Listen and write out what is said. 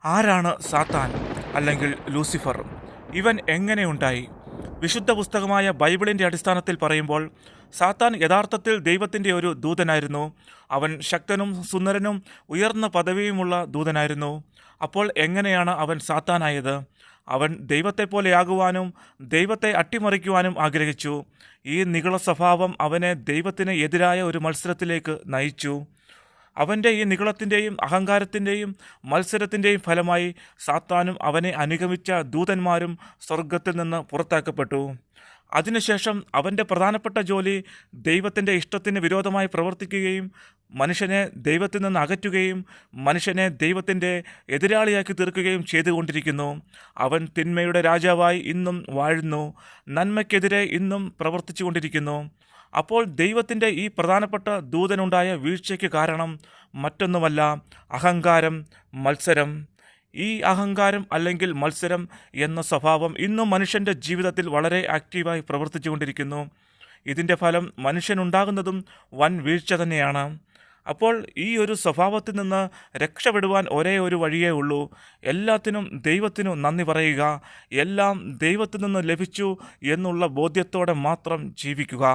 ആരാണ് സാത്താൻ അല്ലെങ്കിൽ ലൂസിഫർ? ഇവൻ എങ്ങനെയുണ്ടായി? വിശുദ്ധ പുസ്തകമായ ബൈബിളിൻ്റെ അടിസ്ഥാനത്തിൽ പറയുമ്പോൾ സാത്താൻ യഥാർത്ഥത്തിൽ ദൈവത്തിൻ്റെ ഒരു ദൂതനായിരുന്നു. അവൻ ശക്തനും സുന്ദരനും ഉയർന്ന പദവിയുമുള്ള ദൂതനായിരുന്നു. അപ്പോൾ എങ്ങനെയാണ് അവൻ സാത്താനായത്? അവൻ ദൈവത്തെപ്പോലെയാകുവാനും ദൈവത്തെ അട്ടിമറിക്കുവാനും ആഗ്രഹിച്ചു. ഈ നിഗള സ്വഭാവം അവനെ ദൈവത്തിന് എതിരായ ഒരു മത്സരത്തിലേക്ക് നയിച്ചു. അവൻ്റെ ഈ നിഗളത്തിൻ്റെയും അഹങ്കാരത്തിൻ്റെയും മത്സരത്തിൻ്റെയും ഫലമായി സാത്താനും അവനെ അനുഗമിച്ച ദൂതന്മാരും സ്വർഗത്തിൽ നിന്ന് പുറത്താക്കപ്പെട്ടു. അതിനുശേഷം അവൻ്റെ പ്രധാനപ്പെട്ട ജോലി ദൈവത്തിൻ്റെ ഇഷ്ടത്തിന് വിരോധമായി പ്രവർത്തിക്കുകയും മനുഷ്യനെ ദൈവത്തിൽ നിന്ന് അകറ്റുകയും മനുഷ്യനെ ദൈവത്തിൻ്റെ എതിരാളിയാക്കി തീർക്കുകയും ചെയ്തുകൊണ്ടിരിക്കുന്നു. അവൻ തിന്മയുടെ രാജാവായി ഇന്നും വാഴുന്നു, നന്മയ്ക്കെതിരെ ഇന്നും പ്രവർത്തിച്ചു കൊണ്ടിരിക്കുന്നു. അപ്പോൾ ദൈവത്തിൻ്റെ ഈ പ്രധാനപ്പെട്ട ദൂതനുണ്ടായ വീഴ്ചയ്ക്ക് കാരണം മറ്റൊന്നുമല്ല, അഹങ്കാരം, മത്സരം. ഈ അഹങ്കാരം അല്ലെങ്കിൽ മത്സരം എന്ന സ്വഭാവം ഇന്നും മനുഷ്യൻ്റെ ജീവിതത്തിൽ വളരെ ആക്റ്റീവായി പ്രവർത്തിച്ചു കൊണ്ടിരിക്കുന്നു. ഇതിൻ്റെ ഫലം മനുഷ്യനുണ്ടാകുന്നതും വൻ വീഴ്ച തന്നെയാണ്. അപ്പോൾ ഈ ഒരു സ്വഭാവത്തിൽ നിന്ന് രക്ഷപ്പെടുവാൻ ഒരേ ഒരു വഴിയേ ഉള്ളൂ. എല്ലാത്തിനും ദൈവത്തിനു നന്ദി പറയുക, എല്ലാം ദൈവത്തിൽ നിന്ന് ലഭിച്ചു എന്നുള്ള ബോധ്യത്തോടെ മാത്രം ജീവിക്കുക.